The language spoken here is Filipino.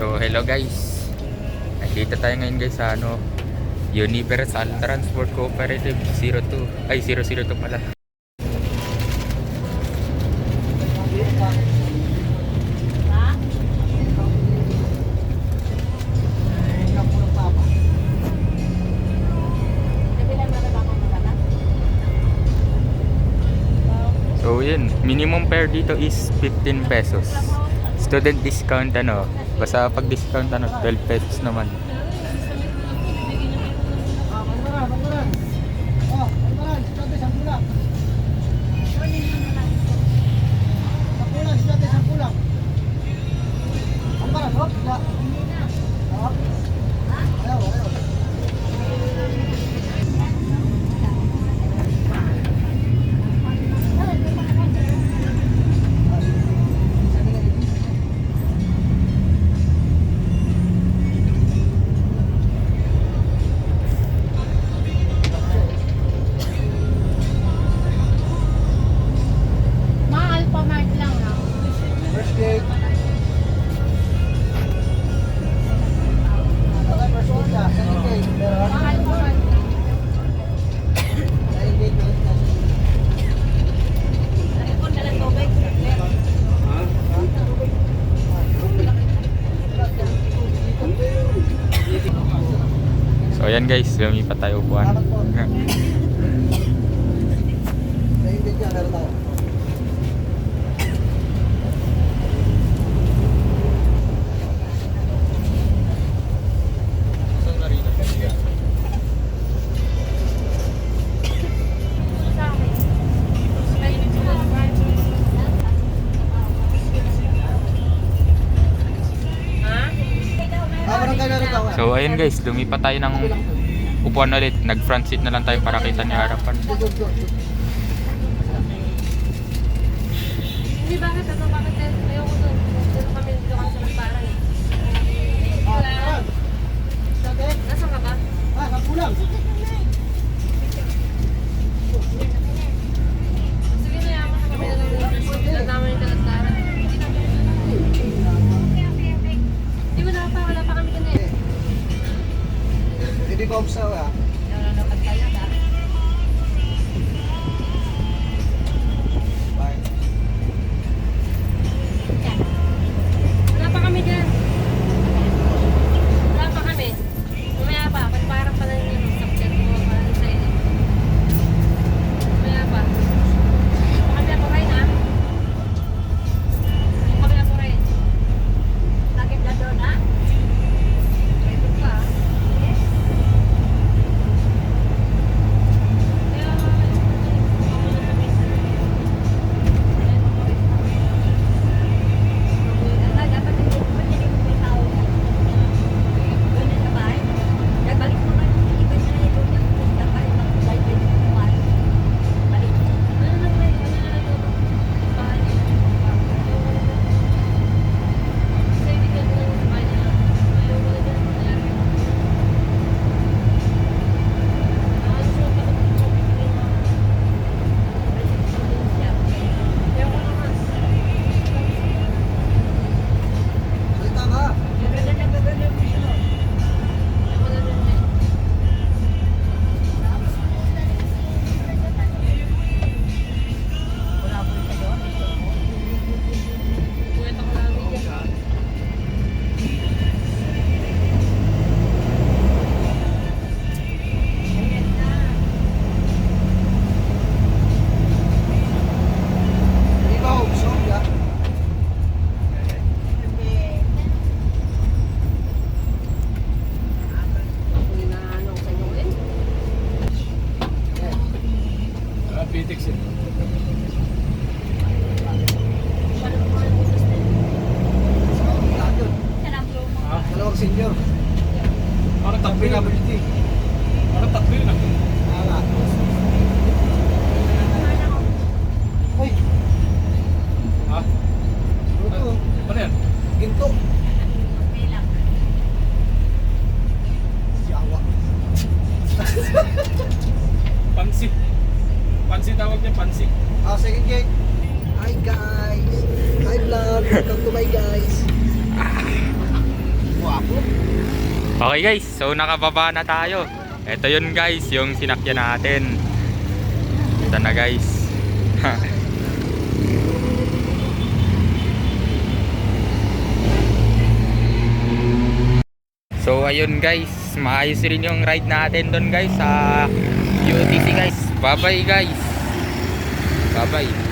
So hello guys, nandito tayo ngayon guys sa Universal Transport Cooperative 002 pala. So yun, minimum fare dito is 15 pesos. Student discount basta pag discount 12 pesos naman. So ayan guys, lumipat tayo upuan. So ayun guys, lumipat tayo ng upuan ulit. Nag front seat na lang tayo para kita niya harapan. Hindi bakit ayaw ko doon. Dito kami dito kami sa Magparan. Nasaan ka ba? Kapulang. Sige na yaman na kami nalang naman yung talagtaran. Di ba wala pa kami kanina? Hindi ko obsaw ah. Wala pa kami dyan. Wala pa kami. Mamaya pa. Parang pala yung subject mo. Parang sa'yo. Mamaya pa. Kami ako rin ha. Kami ako rin. Lagim na doon ha. Pwede pa. Salita ka. Hindi ko obsaw ah. Pitix eh. Dalawang senior. Parang tatlo yun. PWD. Parang tatlo yun ah. Tama. Uy, Ha? luto. Ano yan? Ginto. Yawa. Pansi. Pansi tawag niya, pansi. Second cake. Hi guys. Hi vlog. Welcome to my guys. Okay guys, so nakababa na tayo. Ito yun guys, yung sinakyan natin. Ito na guys. So ayun guys, maayos rin yung ride natin doon guys sa UTC guys. Bye bye guys. Bye bye.